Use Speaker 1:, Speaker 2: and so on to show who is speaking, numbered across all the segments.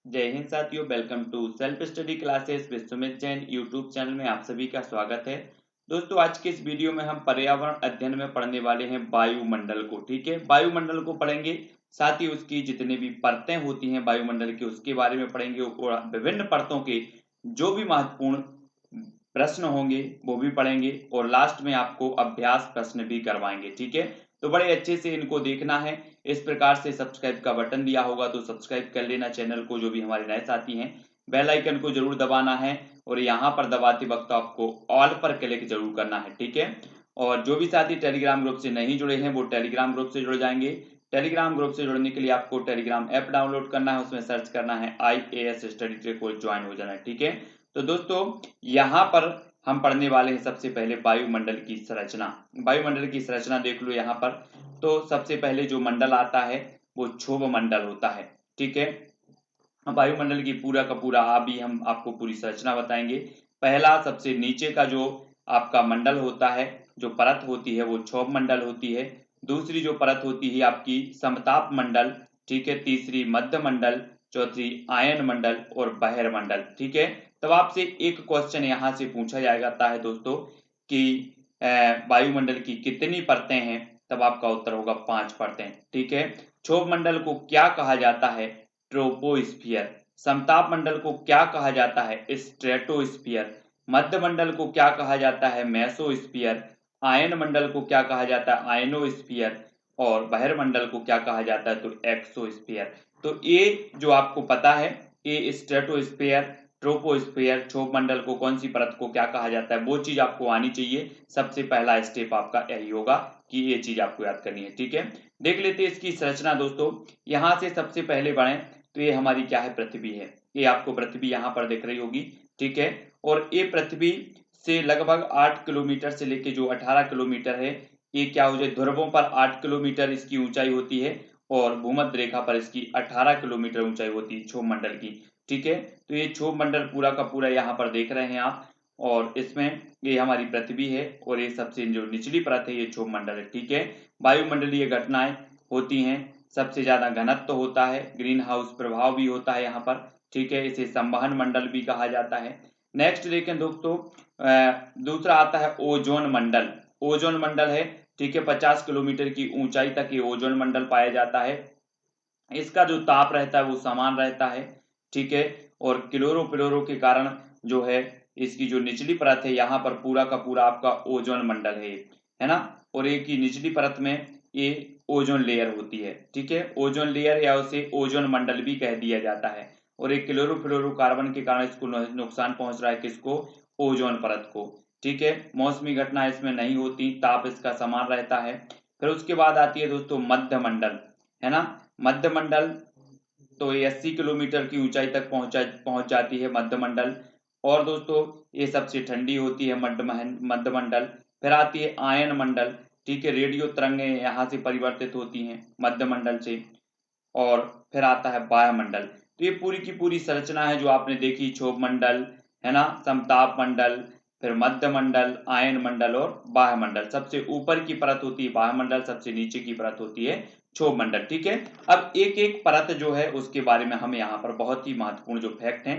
Speaker 1: जय हिंद साथियों, welcome to self study classes with Sumit Jain YouTube channel में आप सभी का स्वागत है। दोस्तों, आज के इस वीडियो में हम पर्यावरण अध्ययन में पढ़ने वाले हैं वायुमंडल को। ठीक है, वायुमंडल को पढ़ेंगे, साथ ही उसकी जितनी भी परतें होती हैं वायुमंडल की उसके बारे में पढ़ेंगे और विभिन्न परतों के जो भी महत्वपूर्ण प्रश्न होंगे वो भी पढ़ेंगे और लास्ट में आपको अभ्यास प्रश्न भी करवाएंगे। ठीक है, तो बड़े अच्छे से इनको देखना है। इस प्रकार से सब्सक्राइब का बटन दिया होगा तो सब्सक्राइब कर लेना चैनल को। जो भी हमारे नए साथी हैं, बेल आइकन को जरूर दबाना है और यहाँ पर दबाते वक्त आपको ऑल पर क्लिक जरूर करना है। ठीक है, और जो भी साथी टेलीग्राम ग्रुप से नहीं जुड़े हैं वो टेलीग्राम ग्रुप से जुड़ जाएंगे। टेलीग्राम ग्रुप से जुड़ने के लिए आपको टेलीग्राम ऐप डाउनलोड करना है, उसमें सर्च करना है IAS स्टडी ट्रैक को ज्वाइन हो जाना है। ठीक है, तो दोस्तों यहाँ पर हम पढ़ने वाले हैं सबसे पहले वायुमंडल की संरचना। वायुमंडल की संरचना देख लो यहाँ पर। तो सबसे पहले जो मंडल आता है वो क्षोभ मंडल होता है। ठीक है, वायुमंडल की पूरा का पूरा अभी हम आपको पूरी संरचना बताएंगे। पहला सबसे नीचे का जो आपका मंडल होता है, जो परत होती है वो क्षोभ मंडल होती है। दूसरी जो परत होती है आपकी समताप मंडल। ठीक है, तीसरी मध्य मंडल, चौथी आयन मंडल और बहिर्मंडल। ठीक है, तब आपसे एक क्वेश्चन यहाँ से पूछा जाता है दोस्तों कि वायुमंडल की कितनी परतें हैं, तब आपका उत्तर होगा 5 परतें। ठीक है, क्षोभ मंडल को क्या कहा जाता है? ट्रोपोस्फियर। समताप मंडल को क्या कहा जाता है? स्ट्रेटोस्फियर। मध्य मंडल को क्या कहा जाता है? मेसोस्फियर। आयन मंडल को क्या कहा जाता है? आयनोस्फियर। और बहिर्मंडल को क्या कहा जाता है? तो एक्सोस्फियर। तो ये जो आपको पता है, ये स्ट्रेटोस्फियर, ट्रोपोस्फियर, क्षोभ मंडल को कौन सी परत को क्या कहा जाता है, वो चीज आपको आनी चाहिए। सबसे पहला स्टेप आपका यही होगा कि ये चीज आपको याद करनी है। ठीक है, देख लेते हैं इसकी संरचना दोस्तों। यहाँ से सबसे पहले बढ़े तो ये हमारी क्या है? पृथ्वी है। ये आपको पृथ्वी यहाँ पर दिख रही होगी। ठीक है, और ये पृथ्वी से लगभग 8 किलोमीटर से लेके जो 18 किलोमीटर है, ये क्या हो जाए? ध्रुवों पर 8 किलोमीटर इसकी ऊंचाई होती है और भूमध्य रेखा पर इसकी 18 किलोमीटर ऊंचाई होती है क्षोभ मंडल की। ठीक है, तो ये क्षोभ मंडल पूरा का पूरा यहाँ पर देख रहे हैं आप, और इसमें ये हमारी पृथ्वी है और ये सबसे जो निचली परत है ये क्षोभ मंडल है। ठीक है, वायुमंडलीय घटनाएं होती हैं, सबसे ज्यादा घनत्व होता है, ग्रीन हाउस प्रभाव भी होता है यहाँ पर। ठीक है, इसे संवहन मंडल भी कहा जाता है। नेक्स्ट देखें दोस्तों, दूसरा आता है ओजोन मंडल। ओजोन मंडल है, ठीक है, 50 किलोमीटर की ऊंचाई तक ये ओजोन मंडल पाया जाता है। इसका जो ताप रहता है वो समान रहता है। ठीक है, और क्लोरो के कारण जो है इसकी जो निचली परत है यहाँ पर पूरा का पूरा आपका ओजोन मंडल है ना, और एक ही निचली परत में ये ओजोन लेयर होती है। ठीक है, ओजोन लेयर या उसे ओजोन मंडल भी कह दिया जाता है, और एक क्लोरोफ्लोरोकार्बन के कारण इसको नुकसान पहुंच रहा है, किसको? ओजोन परत को। ठीक है, मौसमी घटना इसमें नहीं होती, ताप इसका समान रहता है। फिर उसके बाद आती है दोस्तों मध्य मंडल, है ना। मध्य मंडल तो ये 80 किलोमीटर की ऊंचाई तक पहुंच जाती है मध्य मंडल, और दोस्तों ये सबसे ठंडी होती है मध्य मंडल। फिर आती है आयन मंडल। ठीक है, रेडियो तरंगें यहाँ से परिवर्तित होती हैं मध्य मंडल से। और फिर आता है वायुमंडल। तो ये पूरी की पूरी संरचना है जो आपने देखी, क्षोभ मंडल, है ना, समताप मंडल, फिर मध्य मंडल, आयन मंडल और वायुमंडल। सबसे ऊपर की परत होती है वायुमंडल, सबसे नीचे की परत होती है क्षोभ मंडल। ठीक है, अब एक एक परत जो है उसके बारे में हम यहाँ पर बहुत ही महत्वपूर्ण जो फैक्ट हैं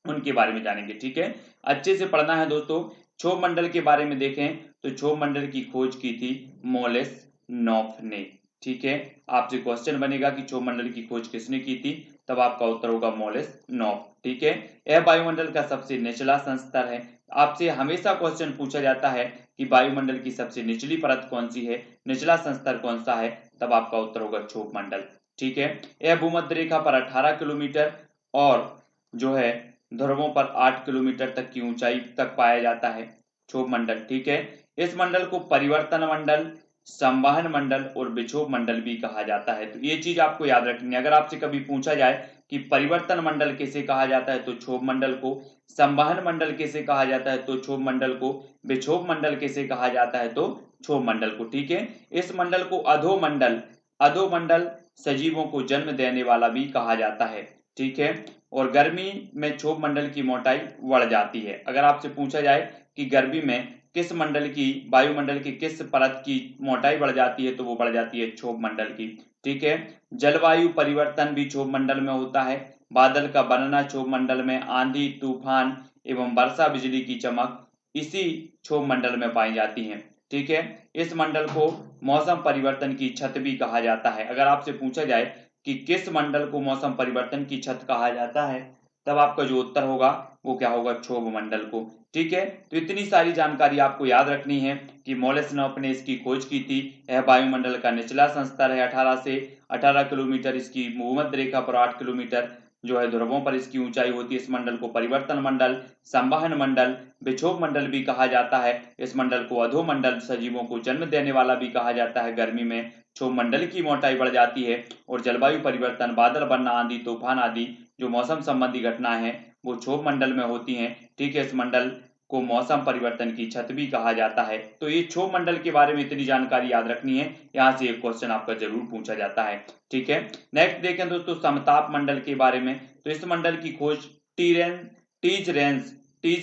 Speaker 1: उनके बारे में जानेंगे। ठीक है, अच्छे से पढ़ना है दोस्तों। क्षोभ मंडल के बारे में देखें तो क्षोभ मंडल की खोज की थी मोलेस नॉफ ने। ठीक है, आपसे क्वेश्चन बनेगा कि क्षोभ मंडल की खोज किसने की थी, तब आपका उत्तर होगा मोलेस नॉफ। ठीक है, यह वायुमंडल का सबसे निचला संस्तर है। आपसे हमेशा क्वेश्चन पूछा जाता है कि वायुमंडल की सबसे निचली परत कौन सी है, निचला संस्तर कौन सा है, तब आपका उत्तर होगा क्षोभ मंडल। ठीक है, यह भूमध्य रेखा पर 18 किलोमीटर और जो है ध्रुवों पर 8 किलोमीटर तक की ऊंचाई तक पाया जाता है क्षोभ मंडल। ठीक है, इस मंडल को परिवर्तन मंडल, संवहन मंडल और विक्षोभ मंडल भी कहा जाता है। तो ये चीज आपको याद रखनी है। अगर आपसे कभी पूछा जाए कि परिवर्तन मंडल किसे कहा जाता है, तो क्षोभ मंडल को। संवहन मंडल किसे कहा जाता है, तो क्षोभ मंडल को। विक्षोभ मंडल किसे कहा जाता है, तो क्षोभ मंडल को। ठीक है, इस मंडल को अधोमंडल, अधोमंडल सजीवों को जन्म देने वाला भी कहा जाता है। ठीक है, और गर्मी में क्षोभ मंडल की मोटाई बढ़ जाती है। अगर आपसे पूछा जाए कि गर्मी में किस मंडल की, वायुमंडल की किस परत की मोटाई बढ़ जाती है, तो वो बढ़ जाती है क्षोभ मंडल की। ठीक है, जलवायु परिवर्तन भी क्षोभ मंडल में होता है। बादल का बनना क्षोभ मंडल में, आंधी तूफान एवं वर्षा बिजली की चमक इसी क्षोभ मंडल में पाई जाती हैं। ठीक है, इस मंडल को मौसम परिवर्तन की छत भी कहा जाता है। अगर आपसे पूछा जाए कि किस मंडल को मौसम परिवर्तन की छत कहा जाता है, तब आपका जो उत्तर होगा वो क्या होगा, क्षोभ मंडल को। ठीक है, तो इतनी सारी जानकारी आपको याद रखनी है कि मोलेस्नोप ने इसकी खोज की थी। यह वायुमंडल का निचला संस्तर है, 18 से 18 किलोमीटर इसकी भूमध्य रेखा पर, 8 किलोमीटर जो है ध्रुवों पर इसकी ऊंचाई होती है। इस मंडल को परिवर्तन मंडल, संवहन मंडल, विक्षोभ मंडल भी कहा जाता है। इस मंडल को अधोमंडल, सजीवों को जन्म देने वाला भी कहा जाता है। गर्मी में क्षोभ मंडल की मोटाई बढ़ जाती है और जलवायु परिवर्तन, बादल बनना, आंधी तूफान आदि जो मौसम संबंधी घटनाएं हैं वो क्षोभ मंडल में होती हैं। ठीक है, इस मंडल को मौसम परिवर्तन की छत भी कहा जाता है। तो ये क्षोभ मंडल के बारे में इतनी जानकारी याद रखनी है, यहाँ से एक क्वेश्चन आपका जरूर पूछा जाता है। ठीक है, नेक्स्ट देखें दोस्तों समताप मंडल के बारे में। तो इस मंडल की खोज टीज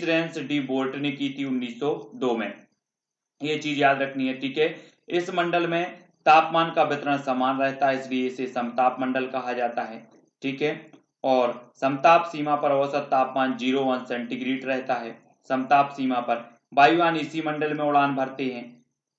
Speaker 1: रेंस डी बोर्ट ने की थी 1902 में। ये चीज याद रखनी है। ठीक है, इस मंडल में तापमान का वितरण समान रहता है, इसलिए इसे समताप मंडल कहा जाता है। ठीक है, और समताप सीमा पर औसत तापमान 0 सेंटीग्रेड रहता है। समताप सीमा पर वायुयान इसी मंडल में उड़ान भरते हैं।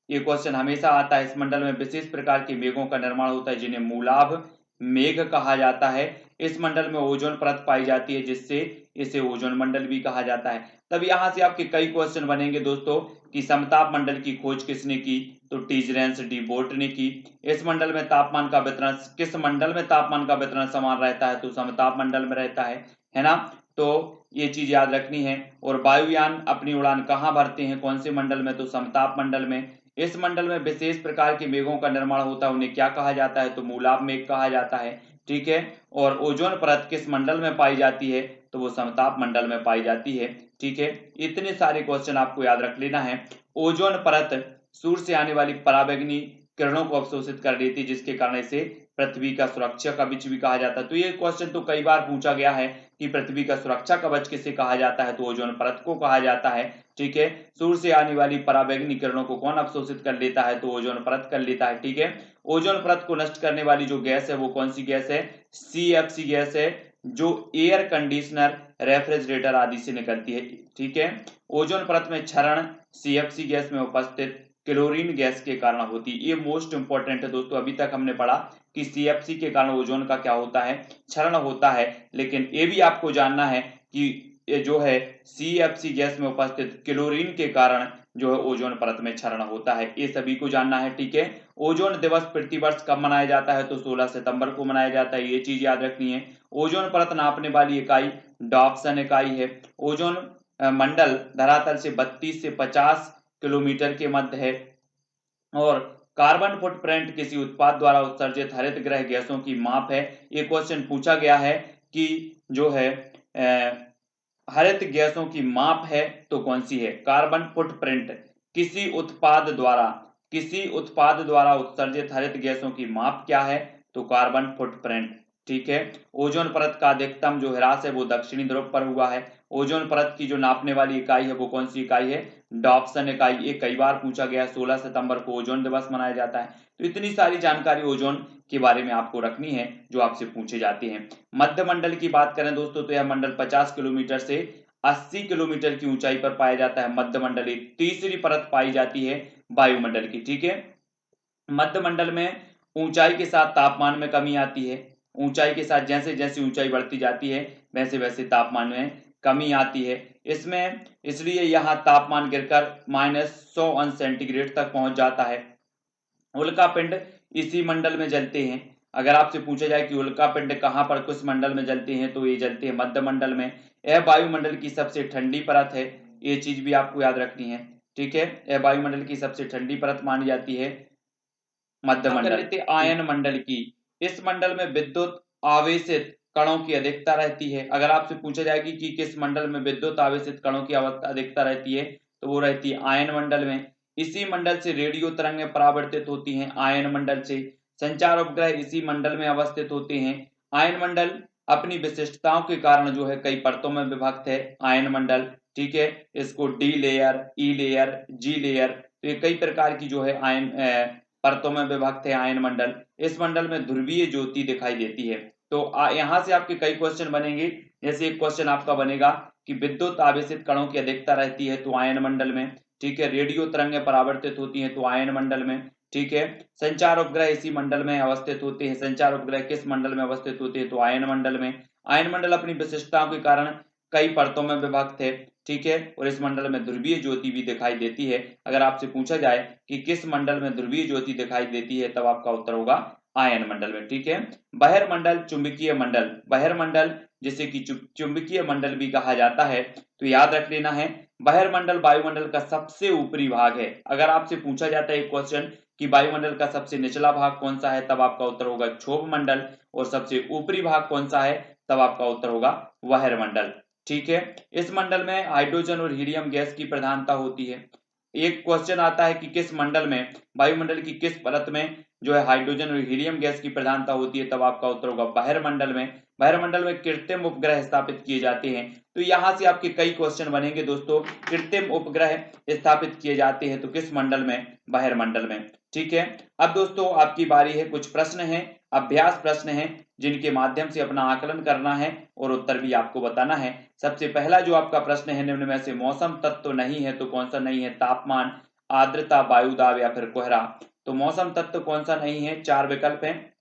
Speaker 1: ये क्वेश्चन हमेशा आता है। इस मंडल में विशेष प्रकार के मेघों का निर्माण होता है जिन्हें मूलाभ मेघ कहा जाता है। इस मंडल में ओजोन परत पाई जाती है जिससे इसे ओजोन मंडल भी कहा जाता है। तब यहाँ से आपके कई क्वेश्चन बनेंगे दोस्तों कि समताप मंडल की खोज किसने की, तो टीजरेंस डी बोर्ट ने की। इस मंडल में तापमान का वितरण, किस मंडल में तापमान का वितरण समान रहता है, तो समताप मंडल में रहता है ना। तो ये चीज याद रखनी है। और वायुयान अपनी उड़ान कहाँ भरते हैं, कौन से मंडल में, तो समताप मंडल में। इस मंडल में विशेष प्रकार के मेघों का निर्माण होता है, उन्हें क्या कहा जाता है, तो मूलाभ मेघ कहा जाता है। ठीक है, और ओजोन परत किस मंडल में पाई जाती है, तो वो समताप मंडल में पाई जाती है। ठीक है, इतने सारे क्वेश्चन आपको याद रख लेना है। ओजोन परत सूर्य से आने वाली पराबैंगनी किरणों को अवशोषित कर लेती है, जिसके कारण इसे पृथ्वी का सुरक्षा कवच भी कहा जाता है। तो ये क्वेश्चन तो कई बार पूछा गया है कि पृथ्वी का सुरक्षा कवच किसे कहा जाता है, तो ओजोन परत को कहा जाता है। ठीक है, सूर्य से आने वाली पराबैंगनी किरणों को कौन अवशोषित कर लेता है, तो ओजोन परत कर लेता है। ठीक है, ओजोन परत को नष्ट करने वाली जो गैस है वो कौन सी गैस है, CFC गैस है, जो एयर कंडीशनर, रेफ्रिजरेटर आदि से निकलती है। ठीक है, ओजोन परत में क्षरण CFC गैस में उपस्थित क्लोरीन गैस के कारण होती है। ये मोस्ट इंपॉर्टेंट है दोस्तों। अभी तक हमने पढ़ा कि CFC के कारण ओजोन का क्या होता है, क्षरण होता है, लेकिन ये भी आपको जानना है कि ये जो है CFC गैस में उपस्थित क्लोरीन के कारण जो है ओजोन परत में क्षरण होता है। ये सभी को जानना है। ठीक है, ओजोन दिवस प्रतिवर्ष कब मनाया जाता है, तो 16 सितंबर को मनाया जाता है। ये चीज याद रखनी है। ओजोन परत नापने वाली इकाई डॉप्सन इकाई है। ओजोन मंडल धरातल से 32 से 50 किलोमीटर के मध्य है। और कार्बन फुटप्रिंट किसी उत्पाद द्वारा उत्सर्जित हरित गृह गैसों की माप है। ये क्वेश्चन पूछा गया है कि जो है हरित गैसों की माप है तो कौन सी है, कार्बन फुटप्रिंट। किसी उत्पाद द्वारा उत्सर्जित हरित गैसों की माप क्या है, तो कार्बन फुटप्रिंट। ठीक है, ओजोन परत का अधिकतम जो ह्रास है वो दक्षिणी ध्रुव पर हुआ है। ओजोन परत की जो नापने वाली इकाई है वो कौन सी इकाई है, डॉप्सन इकाई। ये कई बार पूछा गया। 16 सितंबर को ओजोन दिवस मनाया जाता है। तो इतनी सारी जानकारी ओजोन के बारे में आपको रखनी है जो आपसे पूछे जाते हैं। मध्य मंडल की बात करें दोस्तों तो यह मंडल 50 किलोमीटर से 80 किलोमीटर की ऊंचाई पर पाया जाता है। मध्य मंडल एक तीसरी परत पाई जाती है वायुमंडल की। ठीक है, मध्य मंडल में ऊंचाई के साथ तापमान में कमी आती है। ऊंचाई के साथ जैसे जैसे ऊंचाई बढ़ती जाती है वैसे वैसे तापमान में कमी आती है इसमें, इसलिए यहाँ तापमान गिरकर -100 अंश सेंटीग्रेड तक पहुंच जाता है। उल्का पिंड इसी मंडल में जलते हैं। अगर आपसे पूछा जाए कि उल्का पिंड कहाँ पर किस मंडल में जलते हैं, तो ये जलते हैं मध्य मंडल में। यह वायुमंडल की सबसे ठंडी परत है। ये चीज भी आपको याद रखनी है। ठीक है, यह वायुमंडल की सबसे ठंडी परत मानी जाती है मध्य मंडल। आयन मंडल की, इस मंडल में विद्युत आवेशित कणों की अधिकता रहती है। अगर आपसे पूछा जाएगी कि किस मंडल में विद्युत आवेशित कणों की अधिकता रहती है, तो वो रहती है आयन मंडल में। इसी मंडल से रेडियो तरंगें परावर्तित होती हैं। आयन मंडल से संचार उपग्रह इसी मंडल में अवस्थित होते हैं। आयन मंडल अपनी विशिष्टताओं के कारण जो है कई परतों में विभक्त है आयन मंडल। ठीक है, इसको D layer, E layer, G layer, तो ये कई प्रकार की जो है आयन परतों में विभक्त है आयन मंडल। इस मंडल में ध्रुवीय ज्योति दिखाई देती है। तो यहाँ से आपके कई क्वेश्चन बनेंगे। जैसे एक क्वेश्चन आपका बनेगा कि विद्युत आवेशित कणों की अधिकता रहती है तो आयन मंडल में, ठीक है। रेडियो तरंगें परावर्तित होती हैं तो आयन मंडल में, ठीक है। संचार उपग्रह इसी मंडल में अवस्थित होते हैं, संचार उपग्रह किस मंडल में अवस्थित होते हैं तो आयन मंडल में। आयन मंडल अपनी विशिष्टताओं के कारण कई परतों में विभक्त है, ठीक है। और इस मंडल में ध्रुवीय ज्योति भी दिखाई देती है। अगर आपसे पूछा जाए कि किस मंडल में ध्रुवीय ज्योति दिखाई देती है, तब आपका उत्तर होगा आयन मंडल में, ठीक है। बहिर्मंडल, चुंबकीय मंडल, बहिर्मंडल जिसे कि चुंबकीय मंडल भी कहा जाता है, तो याद रख लेना है बहिर्मंडल वायुमंडल का सबसे ऊपरी भाग है। अगर आपसे पूछा जाता है एक क्वेश्चन कि वायुमंडल का सबसे निचला भाग कौन सा है, तब आपका उत्तर होगा क्षोभ मंडल, और सबसे ऊपरी भाग कौन सा है, तब आपका उत्तर होगा बहिर्मंडल, ठीक है। इस मंडल में हाइड्रोजन और हीलियम गैस की प्रधानता होती है। एक क्वेश्चन आता है कि किस मंडल में, वायुमंडल की किस परत में जो है हाइड्रोजन और हीलियम गैस की प्रधानता होती है, तब आपका उत्तर होगा बहिर्मंडल में। बहिर्मंडल में कृत्रिम उपग्रह स्थापित किए जाते हैं, तो यहां से आपके कई क्वेश्चन बनेंगे दोस्तों। कृत्रिम उपग्रह स्थापित किए जाते हैं तो किस मंडल में, बहिर्मंडल में, ठीक है। अब दोस्तों आपकी बारी है, कुछ प्रश्न हैं, अभ्यास प्रश्न हैं, जिनके माध्यम से अपना आकलन करना है और उत्तर भी आपको बताना है। सबसे पहला जो आपका प्रश्न है, निम्न में से मौसम तत्व नहीं है तो कौन सा नहीं है, तापमान, आर्द्रता, वायु दाब या फिर कोहरा। तो मौसम तत्व कौन सा नहीं है, 4 विकल्प हैं,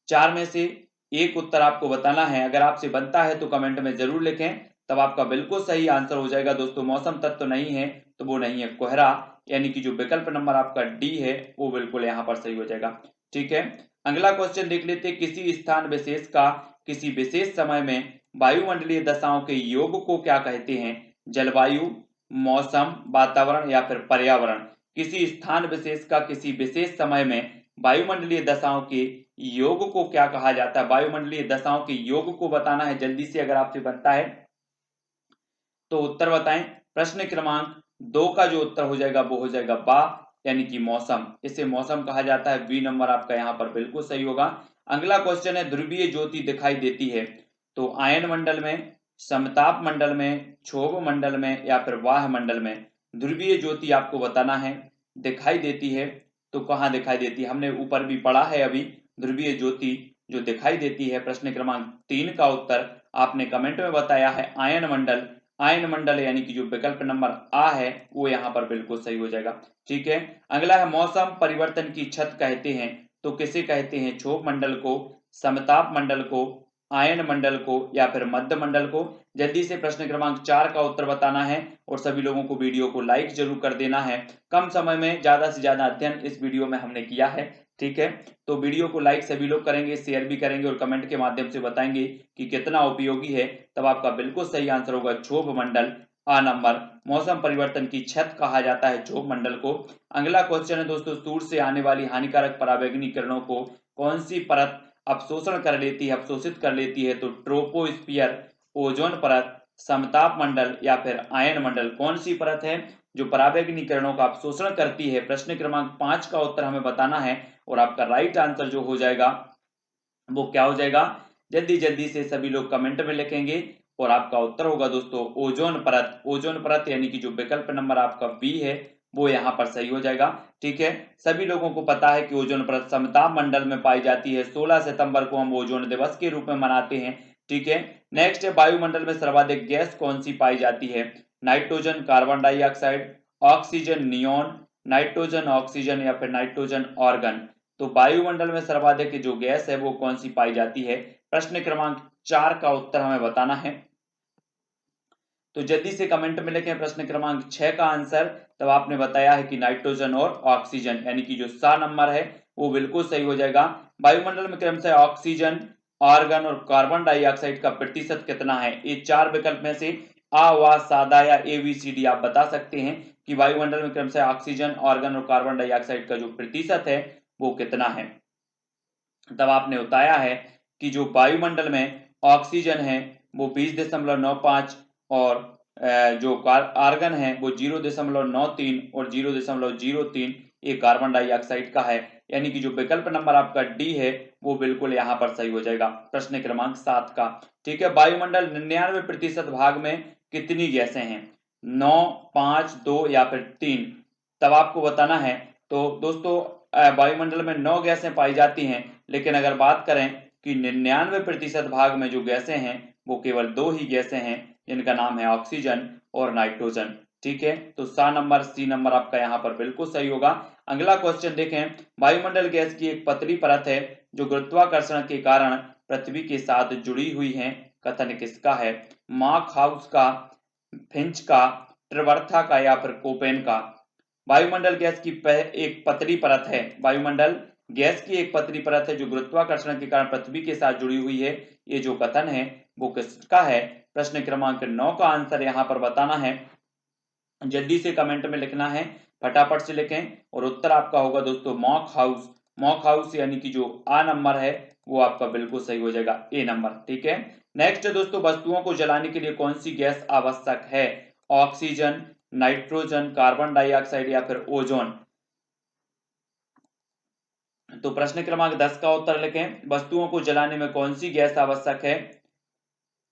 Speaker 1: 4 में से एक उत्तर आपको बताना है। अगर आपसे बनता है तो कमेंट में जरूर लिखें, तब आपका बिल्कुल सही आंसर हो जाएगा दोस्तों। मौसम तत्व नहीं है तो वो नहीं है कोहरा, यानी कि जो विकल्प नंबर आपका डी है वो बिल्कुल यहाँ पर सही हो जाएगा, ठीक है। अगला क्वेश्चन देख लेते हैं, किसी स्थान विशेष का किसी विशेष समय में वायुमंडलीय दशाओं के योग को क्या कहते हैं, जलवायु, मौसम, वातावरण या फिर पर्यावरण। किसी स्थान विशेष का किसी विशेष समय में वायुमंडलीय दशाओं के योग को क्या कहा जाता है, वायुमंडलीय दशाओं के योग को बताना है जल्दी से, अगर आपसे बनता है तो उत्तर बताएं। प्रश्न क्रमांक 2 का जो उत्तर हो जाएगा वो हो जाएगा बा, यानी कि मौसम, इसे मौसम कहा जाता है। बी नंबर आपका यहाँ पर बिल्कुल सही होगा। अगला क्वेश्चन है, ध्रुवीय ज्योति दिखाई देती है तो आयन मंडल में, समताप मंडल में, क्षोभ मंडल में या फिर वाह मंडल में। ध्रुवीय ज्योति आपको बताना है, दिखाई देती है तो कहाँ दिखाई देती है, हमने ऊपर भी पढ़ा है अभी। ध्रुवीय ज्योति जो दिखाई देती है, प्रश्न क्रमांक 3 का उत्तर आपने कमेंट में बताया है आयन मंडल। आयन मंडल यानी कि जो विकल्प नंबर आ है वो यहाँ पर बिल्कुल सही हो जाएगा, ठीक है। अगला है, मौसम परिवर्तन की छत कहते हैं तो किसे कहते हैं, क्षोभ मंडल को, समताप मंडल को, आयन मंडल को या फिर मध्य मंडल को। जल्दी से प्रश्न क्रमांक 4 का उत्तर बताना है और सभी लोगों को वीडियो को लाइक जरूर कर देना है। कम समय में ज्यादा से ज्यादा अध्ययन इस वीडियो में हमने किया है, ठीक है। तो वीडियो को लाइक सभी लोग करेंगे, शेयर भी करेंगे और कमेंट के माध्यम से बताएंगे कि कितना उपयोगी है, तब आपका बिल्कुल सही आंसर होगा क्षोभ मंडल, आ नंबर। मौसम परिवर्तन की छत कहा जाता है क्षोभ मंडल को। अगला क्वेश्चन है दोस्तों, सूर्य से आने वाली हानिकारक पराबैंगनी किरणों को कौन सी परत अवशोषण कर लेती है, अवशोषित कर लेती है, तो ट्रोपोस्फियर, ओजोन परत, समताप मंडल या फिर आयन मंडल। कौन सी परत है जो पराबैंगनी किरणों का अवशोषण करती है, प्रश्न क्रमांक 5 का उत्तर हमें बताना है और आपका राइट आंसर जो हो जाएगा वो क्या हो जाएगा, जल्दी जल्दी से सभी लोग कमेंट में लिखेंगे और आपका उत्तर होगा दोस्तों ओजोन परत। ओजोन परत यानी कि जो विकल्प नंबर आपका बी है वो यहाँ पर सही हो जाएगा, ठीक है। सभी लोगों को पता है कि ओजोन परत समताप मंडल में पाई जाती है। 16 सितंबर को हम ओजोन दिवस के रूप में मनाते हैं, ठीक है। नेक्स्ट है, वायुमंडल में सर्वाधिक गैस कौन सी पाई जाती है, nitrogen, carbon dioxide, oxygen, neon, nitrogen oxygen या फिर नाइट्रोजन ऑर्गन। तो वायुमंडल में सर्वाधिक जो गैस है वो कौन सी पाई जाती है, प्रश्न क्रमांक 4 का उत्तर हमें बताना है। तो जल्दी से कमेंट में लिखें प्रश्न क्रमांक 6 का आंसर। तब आपने बताया है कि नाइट्रोजन और ऑक्सीजन, यानी कि जो सा नंबर है वो बिल्कुल सही हो जाएगा। वायुमंडल में क्रमशः ऑक्सीजन, आर्गन और कार्बन डाइऑक्साइड का प्रतिशत कितना है, ये 4 विकल्प में से आ, वा, सादा या ABCD आप बता सकते हैं कि वायुमंडल में क्रमशः ऑक्सीजन, आर्गन और कार्बन डाइऑक्साइड का जो प्रतिशत है वो कितना है। तब आपने बताया है कि जो वायुमंडल में ऑक्सीजन है वो 20.95 और जो आर्गन है वो 0.93 और 0.03 ये कार्बन डाइऑक्साइड का है, यानी कि जो विकल्प नंबर आपका डी है वो बिल्कुल यहाँ पर सही हो जाएगा, प्रश्न क्रमांक 7 का, ठीक है। वायुमंडल 99% भाग में कितनी गैसें हैं, 9, 5, 2 या फिर 3। तब आपको बताना है। तो दोस्तों वायुमंडल में 9 गैसें पाई जाती हैं, लेकिन अगर बात करें कि 99% भाग में जो गैसें हैं वो केवल 2 ही गैसें हैं, जिनका नाम है ऑक्सीजन और नाइट्रोजन। ठीक है, तो सी नंबर आपका यहाँ पर बिल्कुल सही होगा। अगला क्वेश्चन देखें, वायुमंडल गैस की एक पतली परत है जो गुरुत्वाकर्षण के कारण पृथ्वी के साथ जुड़ी हुई है, कथन किसका है? मार्क हाउस का, फिंच का, ट्रिवर्था का या फिर कोपेन का? वायुमंडल गैस की एक पतली परत है, वायुमंडल गैस की एक पतली परत है जो गुरुत्वाकर्षण के कारण पृथ्वी के साथ जुड़ी हुई है, ये जो कथन है वो किसका है? प्रश्न क्रमांक 9 का आंसर यहाँ पर बताना है, जल्दी से कमेंट में लिखना है, फटाफट से लिखें और उत्तर आपका होगा दोस्तों मॉक हाउस। मॉक हाउस यानी कि जो आ नंबर है वो आपका बिल्कुल सही हो जाएगा, ए नंबर। ठीक है, नेक्स्ट दोस्तों, वस्तुओं को जलाने के लिए कौन सी गैस आवश्यक है? ऑक्सीजन, नाइट्रोजन, कार्बन डाइऑक्साइड या फिर ओजोन? तो प्रश्न क्रमांक 10 का उत्तर लिखें, वस्तुओं को जलाने में कौन सी गैस आवश्यक है?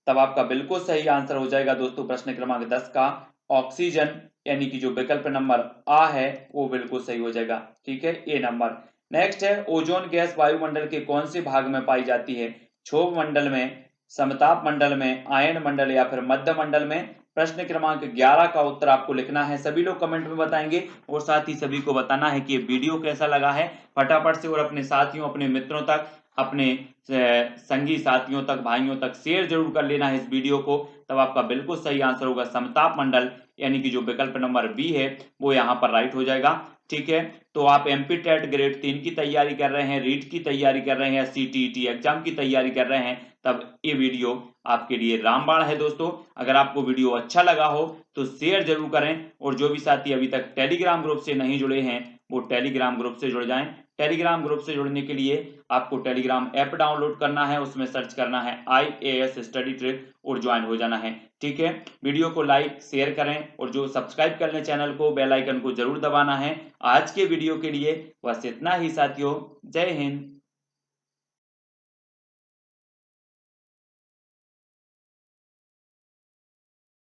Speaker 1: तब आपका बिल्कुल सही आंसर हो जाएगा दोस्तों प्रश्न क्रमांक 10 का ऑक्सीजन, यानी कि जो विकल्प नंबर आ है वो बिल्कुल सही हो जाएगा। ठीक है, ए नंबर। नेक्स्ट है, ओजोन गैस वायुमंडल के कौन से भाग में पाई जाती है? क्षोभ मंडल में, समताप मंडल में, आयन मंडल या फिर मध्य मंडल में? प्रश्न क्रमांक 11 का उत्तर आपको लिखना है, सभी लोग कमेंट में बताएंगे और साथ ही सभी को बताना है कि ये वीडियो कैसा लगा है फटाफट से, और अपने साथियों, अपने मित्रों तक, अपने संगी साथियों तक, भाइयों तक शेयर जरूर कर लेना है इस वीडियो को। तब आपका बिल्कुल सही आंसर होगा समताप मंडल, यानी कि जो विकल्प नंबर बी है वो यहाँ पर राइट हो जाएगा। ठीक है, तो आप एमपी टेट ग्रेड 3 की तैयारी कर रहे हैं, रीट की तैयारी कर रहे हैं, सीटीईटी एग्जाम की तैयारी कर रहे हैं, तब ये वीडियो आपके लिए रामबाण है दोस्तों। अगर आपको वीडियो अच्छा लगा हो तो शेयर जरूर करें, और जो भी साथी अभी तक टेलीग्राम ग्रुप से नहीं जुड़े हैं वो टेलीग्राम ग्रुप से जुड़ जाएं। टेलीग्राम ग्रुप से जुड़ने के लिए आपको टेलीग्राम ऐप डाउनलोड करना है, उसमें सर्च करना है IAS स्टडी ट्रिक और ज्वाइन हो जाना है। ठीक है, वीडियो को लाइक शेयर करें और जो सब्सक्राइब कर लें चैनल को, बेल आइकन को जरूर दबाना है। आज के वीडियो के लिए बस इतना ही साथियों, जय हिंद।